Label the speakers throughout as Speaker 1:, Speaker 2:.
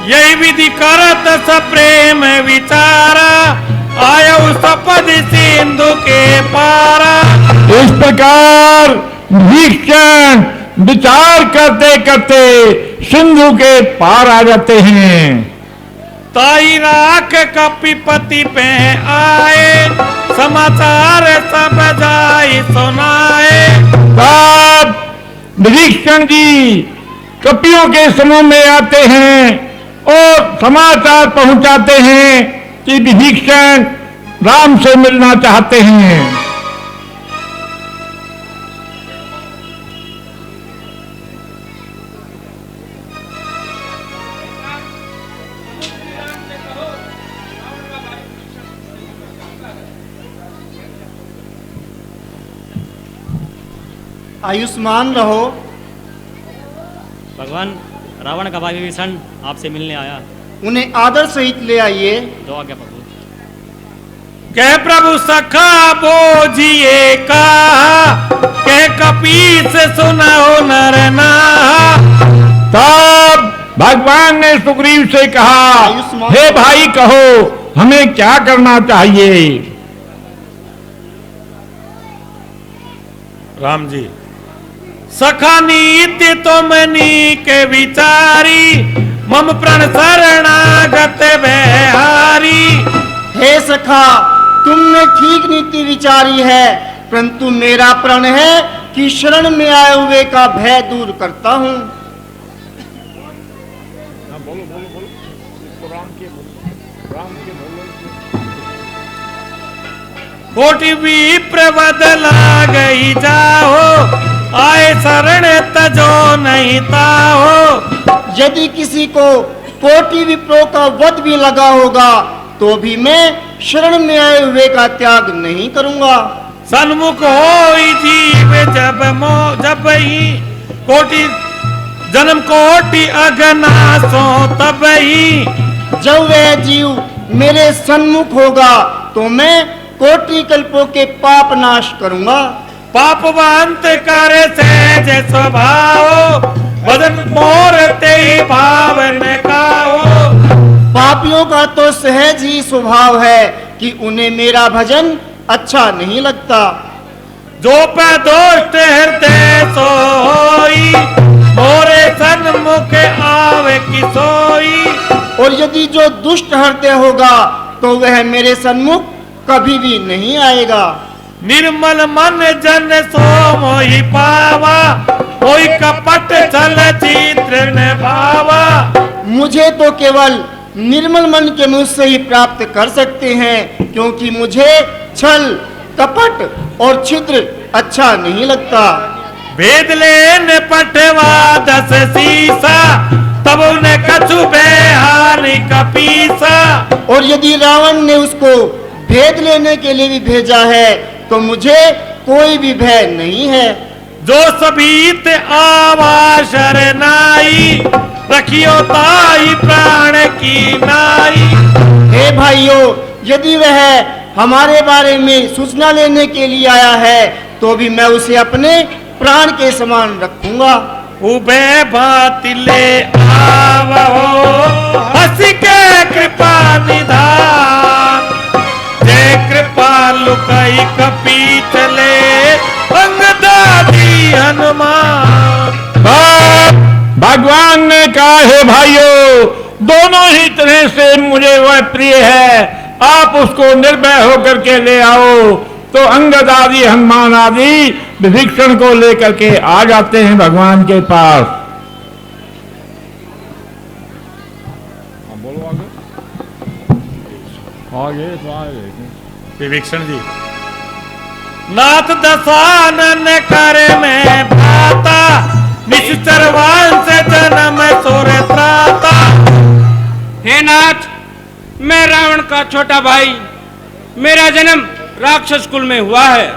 Speaker 1: यही विधि करत सप्रेम विचारा, आयो सपद सिंधु के पारा।
Speaker 2: इस प्रकार भीषण विचार करते करते सिंधु के पार आ जाते हैं।
Speaker 1: ताई राख कपिपति पे आए, समाचार सब जाई सुनाए।
Speaker 2: तब विभीषण जी कपियों के समूह में आते हैं और समाचार पहुंचाते हैं कि विभीषण राम से मिलना चाहते हैं।
Speaker 3: आयुष्मान रहो।
Speaker 4: भगवान, रावण का भाई विभीषण आपसे मिलने आया।
Speaker 3: उन्हें आदर सहित ले आइए।
Speaker 4: जो आज्ञा प्रभु।
Speaker 1: कह प्रभु सखा बोझिए कहा, कह कपीस सुनाओ नर नाहा।
Speaker 2: तब भगवान ने सुग्रीव से कहा, हे भाई कहो हमें क्या करना चाहिए।
Speaker 1: राम जी, सखा नीति तुम नीक विचारी, मम प्रण शरणागत बेहारी।
Speaker 3: हे सखा, तुमने ठीक नीति विचारी है, परंतु मेरा प्रण है कि शरण में आए हुए का भय दूर करता हूँ।
Speaker 1: कोटि विप्र बदला गई जाओ, आए शरण तजो नहीं ताहो।
Speaker 3: यदि किसी को कोटि विप्रों का वध भी लगा होगा तो भी मैं शरण में आए हुए का त्याग नहीं करूंगा।
Speaker 1: सन्मुख हो जीव जब ही, कोटि जन्म कोटि अगनासो तब ही।
Speaker 3: जब वह जीव मेरे सन्मुख होगा तो मैं कोटि कल्पों के पाप नाश करूंगा।
Speaker 1: पापवंत कर सहज स्वभाव, बदन मोर ते भावन काओ।
Speaker 3: पापियों का तो सहज ही स्वभाव है कि उन्हें मेरा भजन अच्छा नहीं लगता।
Speaker 1: जो पे दोस्त हृदय सोई, मोरे सन्मुख आवे की सोई।
Speaker 3: और यदि जो दुष्ट हृदय होगा तो वह मेरे सन्मुख कभी भी नहीं आएगा।
Speaker 1: निर्मल मन जन सो मोहि पावा, कोई कपट छल चित्र न भावा।
Speaker 3: मुझे तो केवल निर्मल मन के मुझ से ही प्राप्त कर सकते हैं, क्योंकि मुझे छल कपट और छिद्र अच्छा नहीं लगता।
Speaker 1: वेद लेन पठवा 10 सीसा, तब उन्हें कछु बेहानी कपीसा। और
Speaker 3: यदि रावण ने उसको भेद लेने के लिए भी भेजा है तो मुझे कोई भी भय नहीं है।
Speaker 1: जो सबीत आवा शरनाई, रखियो ताई प्राण की नाई।
Speaker 3: हे भाइयों, यदि वह हमारे बारे में सूचना लेने के लिए आया है तो भी मैं उसे अपने प्राण के समान रखूंगा।
Speaker 1: उबे बातिले आवो, हंस के कृपा निधान। जय कृपालु कई कपी चले, अंगदादी हनुमान।
Speaker 2: भगवान ने कहा, हे भाइयों, दोनों ही तरह से मुझे वह प्रिय है, आप उसको निर्भय होकर के ले आओ। तो अंगद आदि हनुमान आदि विभीषण को लेकर के आ जाते हैं भगवान के पास। बोलो आगे
Speaker 1: विभीषण जी, नाथ दशानन कर में भाता, निश्चर वंश जन्म सुर त्राता।
Speaker 5: हे नाथ, मैं रावण का छोटा भाई, मेरा जन्म राक्षस कुल में हुआ है।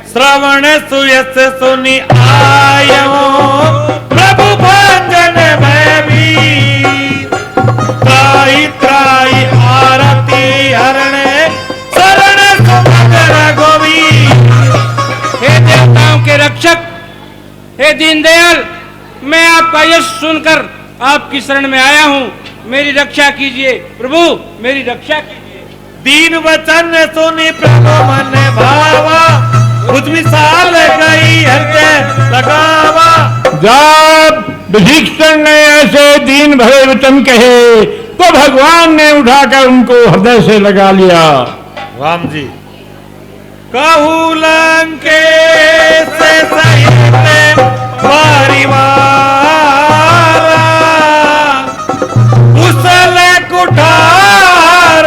Speaker 1: श्रवण सुयस सुनि आयो, प्रभु भंजन भयवीर। त्राहि त्राहि आरती हरणे, शरण सुभद्र गोवीर।
Speaker 5: हे देवताओं के रक्षक, हे दीनदयाल, मैं आपका यश सुनकर आपकी शरण में आया हूँ। मेरी रक्षा कीजिए प्रभु, मेरी रक्षा कीजिए।
Speaker 1: दीन वचन सुनी प्रभु मन भावा, बुझ विशाल गई हृदय लगावा।
Speaker 2: जब विभीषण ने ऐसे दीन भरे वचन कहे तो भगवान ने उठाकर उनको हृदय से लगा लिया।
Speaker 1: राम जी कहू लंकेश सहित परिवार, कुशल कुठार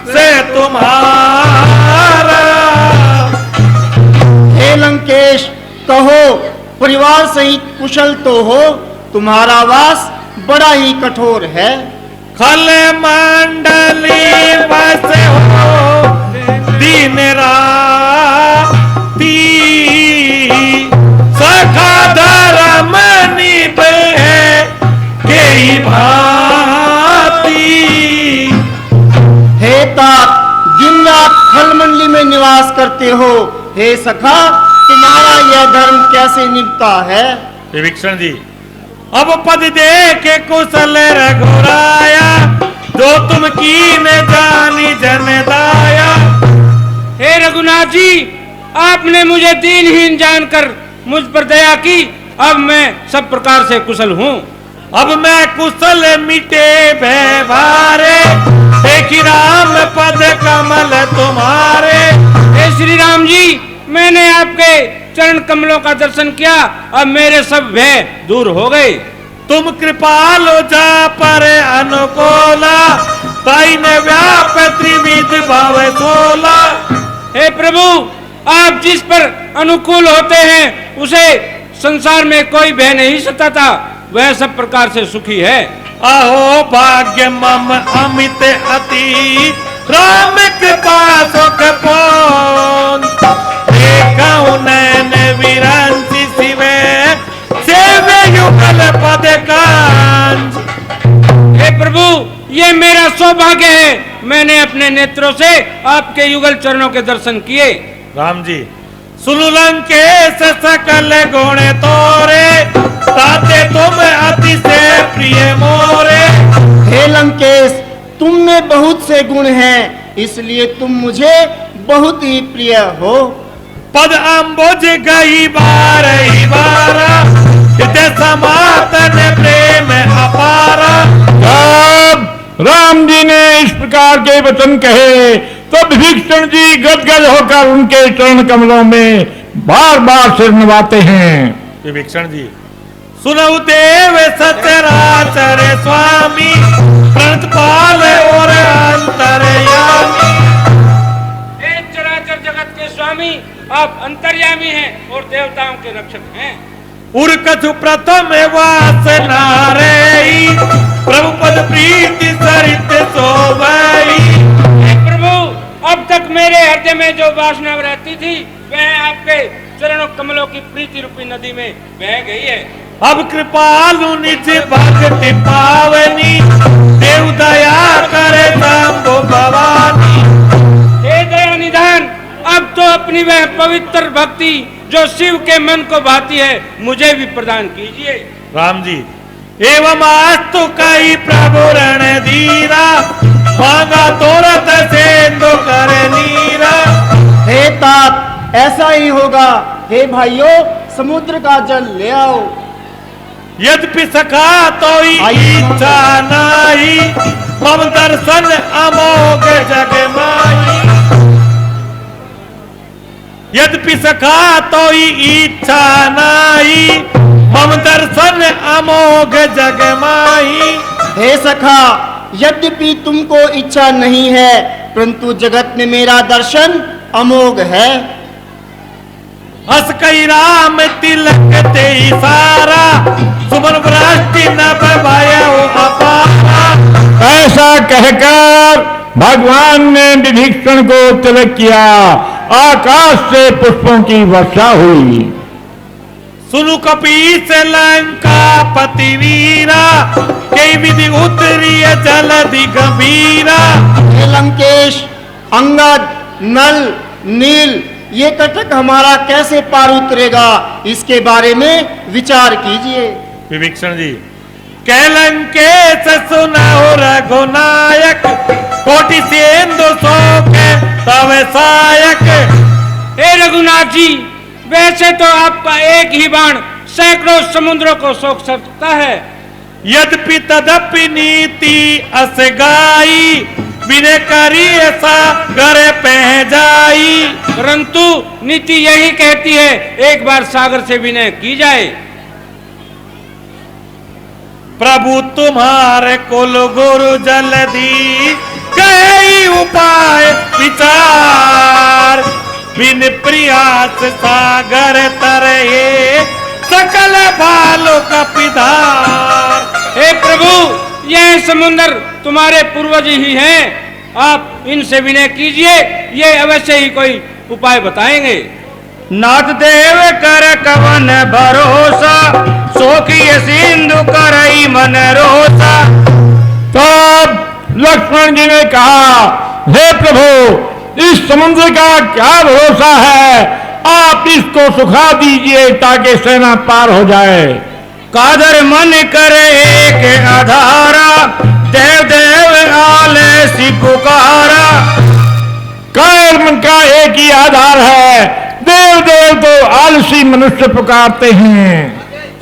Speaker 1: से तुम्हारा।
Speaker 3: हे लंकेश, कहो परिवार सहित कुशल तो हो, तुम्हारा वास बड़ा ही कठोर है।
Speaker 1: खल मंडली बस हो दिन राती, सखा धर्म निभे के भांति।
Speaker 3: हे तात, दिन रात खलमंडली में निवास करते हो, हे सखा तुम्हारा यह धर्म कैसे निभता है?
Speaker 1: विभीषण जी अब पद दे के कुशल रघुराया, जो तुम कीन जानी जन दाया।
Speaker 5: हे रघुनाथ जी, आपने मुझे दीनहीन जानकर मुझ पर दया की, अब मैं सब प्रकार से कुशल हूँ।
Speaker 1: अब मैं कुशल मिटे व्यवहारे, देखी राम पद कमल तुम्हारे।
Speaker 5: हे श्री राम जी, मैंने आपके चरण कमलों का दर्शन किया, अब मेरे सब भय दूर हो गए।
Speaker 1: तुम कृपालो जा पर अनुकूला, ताई ने व्याप त्रिविध भाव सोला।
Speaker 5: हे प्रभु, आप जिस पर अनुकूल होते हैं उसे संसार में कोई भय नहीं सताता, वह सब प्रकार से सुखी है।
Speaker 1: अहो भाग्य मम अमित अति, राम कृपा सुख पौन। देखऊं नैन विरंचि शिवे, सेवे युगल पद कांज।
Speaker 5: हे प्रभु, ये मेरा सौभाग्य है, मैंने अपने नेत्रों से आपके युगल चरणों के दर्शन किए।
Speaker 1: राम जी सुनु लंकेश सकल गुण तोरे, ताते तुम अति से प्रिय मोरे।
Speaker 3: हे लंकेश, तुम में बहुत से गुण हैं, इसलिए तुम मुझे बहुत ही प्रिय हो।
Speaker 1: पद अम्बुज गई बार ही बारा, हृदय समातन प्रेम अपारा।
Speaker 2: जब राम जी ने इस प्रकार के वचन कहे तो विभीषण जी गदगद होकर उनके चरण कमलों में बार बार सिर नवाते हैं।
Speaker 1: विभीषण जी सुनऊ देव सचराचर स्वामी, प्रणतपाल और अंतर्यामी।
Speaker 5: हे चराचर जगत के स्वामी, आप अंतर्यामी हैं और देवताओं के रक्षक हैं।
Speaker 1: उर्कछु प्रथम वासना रही, प्रभु पद प्रीति सरित सोवई।
Speaker 5: हे प्रभु, अब तक मेरे हृदय में जो वासना रहती थी वह आपके चरणों कमलों की प्रीति रूपी नदी में बह गई है।
Speaker 1: अब कृपालु निज भक्ति पावनी, देव दया करे शंभु भवानी।
Speaker 5: हे दया निधान, अब तो अपनी वह पवित्र भक्ति जो शिव के मन को भाती है मुझे भी प्रदान कीजिए।
Speaker 1: राम जी एवं आस्तु कई प्रभु रण धीरा, मांगा तोरत सेंदु कर नीरा।
Speaker 3: हे तात, ऐसा ही होगा। हे भाइयों, समुद्र का जल ले आओ।
Speaker 1: यद्यपि सखा तो इच्छा नाही, मम दर्शन अमोघ जग माही। यद्यपि सखा तो इच्छा नाही, मम दर्शन अमोघ जग माही।
Speaker 3: हे सखा, यद्यपि तुमको इच्छा नहीं है, परंतु जगत में मेरा दर्शन अमोघ है।
Speaker 1: हस कई राम तिलक ते सारा, सुमन वृष्टि नभ भयो अपारा।
Speaker 2: ऐसा कहकर भगवान ने विभीषण को तिलक किया, आकाश से पुष्पों की वर्षा हुई।
Speaker 1: सुनु कपीस लंका पति वीरा, कई विधि उतरी जलधि गंभीरा।
Speaker 3: हे लंकेश, अंगद, नल, नील, ये कटक हमारा कैसे पार उतरेगा, इसके बारे में विचार कीजिए।
Speaker 1: विभीषण जी कैलंकेश सुनाओ रघुनायक, कोटि सेंदु सोखे तव सायक।
Speaker 5: हे रघुनाथ जी, वैसे तो आपका एक ही बाण सैकड़ों समुद्रों को सोख सकता है।
Speaker 1: यद्यपि तदपि नीति अस गाई, विनय करी सागर पह जाई।
Speaker 5: परंतु नीति यही कहती है, एक बार सागर से विनय की जाए।
Speaker 1: प्रभु तुम्हारे कुल गुरु जलधि, कई उपाय विचार। बिन प्रयास सागर तरहे, सकल भालों का पिधार।
Speaker 5: हे प्रभु, यह समुद्र तुम्हारे पूर्वज ही हैं, आप इनसे विनय कीजिए, ये अवश्य ही कोई उपाय बताएंगे।
Speaker 3: नाथ देव कर कवन भरोसा, सोखिय सिंधु करई मन रोसा।
Speaker 2: तब लक्ष्मण जी ने कहा, हे प्रभु, इस समुद्र का क्या भरोसा है, आप इसको सुखा दीजिए ताकि सेना पार हो जाए।
Speaker 3: कादर मन करे एक आधारा, देव देव आले सी पुकारा।
Speaker 2: कायर मन का एक ही आधार है, देव देव तो आलसी मनुष्य पुकारते हैं।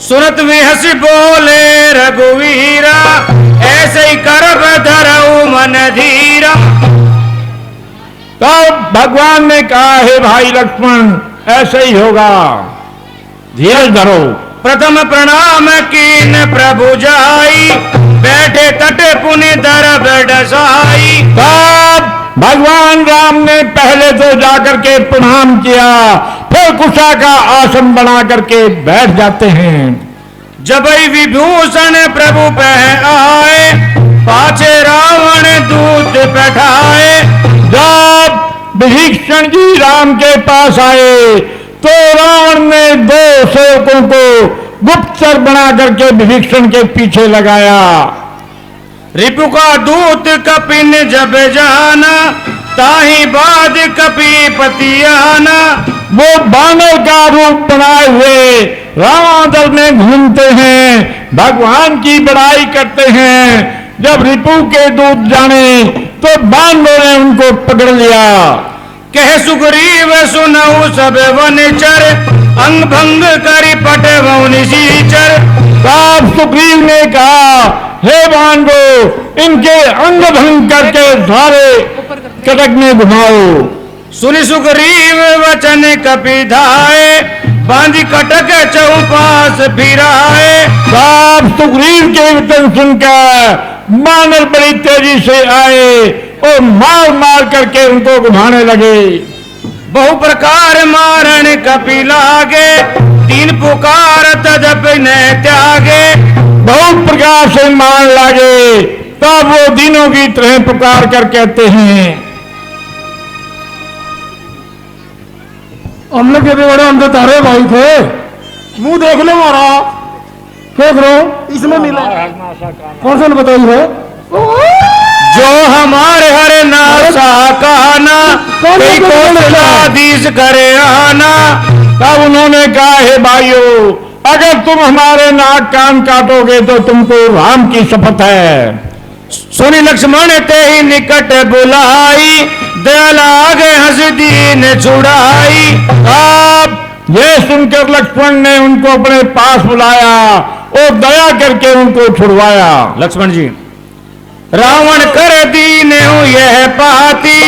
Speaker 3: सुनत विहस बोले रघुवीरा, ऐसे ही करब धरऊ मन धीरा।
Speaker 2: तब भगवान ने कहा, हे भाई लक्ष्मण, ऐसे ही होगा, धीरज धरो।
Speaker 3: प्रथम प्रणाम कीन प्रभु जाई, बैठे तट पुनि दर बैठसाई।
Speaker 2: तब भगवान राम ने पहले तो जाकर के प्रणाम किया, फिर कुशा का आसन बना करके बैठ जाते हैं।
Speaker 3: जबई विभूषण प्रभु पह आए, पाछे रावण दूत बैठाए।
Speaker 2: जब विभीषण जी राम के पास आए तो रावण ने 2 सेवकों को गुप्तचर बना करके विभीषण के पीछे लगाया।
Speaker 3: रिपु का दूत कपिन जब जाना, ताही बाद कपि पति आना।
Speaker 2: वो बानर का रूप बनाए हुए रावण में घूमते हैं, भगवान की बड़ाई करते हैं। जब रिपु के दूत जाने तो बानरों ने उनको पकड़ लिया।
Speaker 3: कह सुग्रीव सुनऊ सब वनचर, अंग भंग करी पट निशीचर।
Speaker 2: तब सुग्रीव ने कहा, हे बानरो, इनके अंग भंग करके सारे कटक में घुमाओ।
Speaker 3: सुनि सुग्रीव वचन कपि धाये, बांधी कटक चौपास फिराए।
Speaker 2: तब सुग्रीव के वचन सुनकर बानर बड़ी तेजी से आए और मार मार करके उनको घुमाने लगे।
Speaker 3: बहु प्रकार मारण कपि लागे, तीन पुकार तदपि न त्यागे।
Speaker 2: बहुत प्रकार से मार लागे, तब वो दिनों की तरह पुकार कर कहते हैं,
Speaker 6: हमने के भी बड़े अंधे तारे भाई थे, मुंह देख ले मारा, क्या करो इसमें मिला कौन सा बताई है।
Speaker 3: जो हमारे हरे नासा कहना, कोई कौशलाधीश करे आना।
Speaker 2: तब उन्होंने कहा, हे भाइयों, अगर तुम हमारे नाक कान काटोगे तो तुमको राम की शपथ है।
Speaker 3: सुनि लक्ष्मण ते ही निकट बुलाई, दया लागे हंस दीन छुड़ाई।
Speaker 2: अब ये सुनकर लक्ष्मण ने उनको अपने पास बुलाया और दया करके उनको छुड़वाया।
Speaker 3: लक्ष्मण जी, रावण कर दीन यह पाती,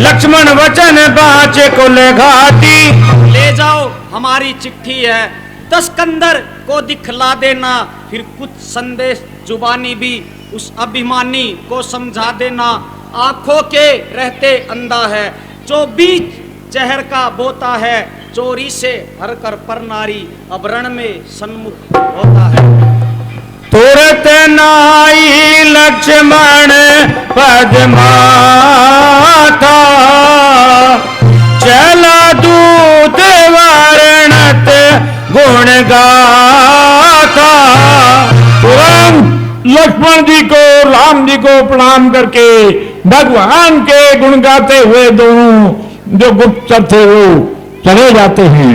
Speaker 3: लक्ष्मण वचन बाचे को घाती।
Speaker 7: ले जाओ, हमारी चिट्ठी है, 10 कंदर को दिखला देना, फिर कुछ संदेश जुबानी भी उस अभिमानी को समझा देना। आंखों के रहते अंधा है, जो बीच चहर का बोता है। चोरी से हर कर पर नारी, अब रण में सन्मुख होता है।
Speaker 3: तुरत नाई लक्ष्मण पद माथा, चला दूत वर्णत गुण गाथा।
Speaker 2: तुरंत लक्ष्मण जी को राम जी को प्रणाम करके भगवान के गुण गाते हुए दोनों जो गुप्तचर थे वो चले जाते हैं।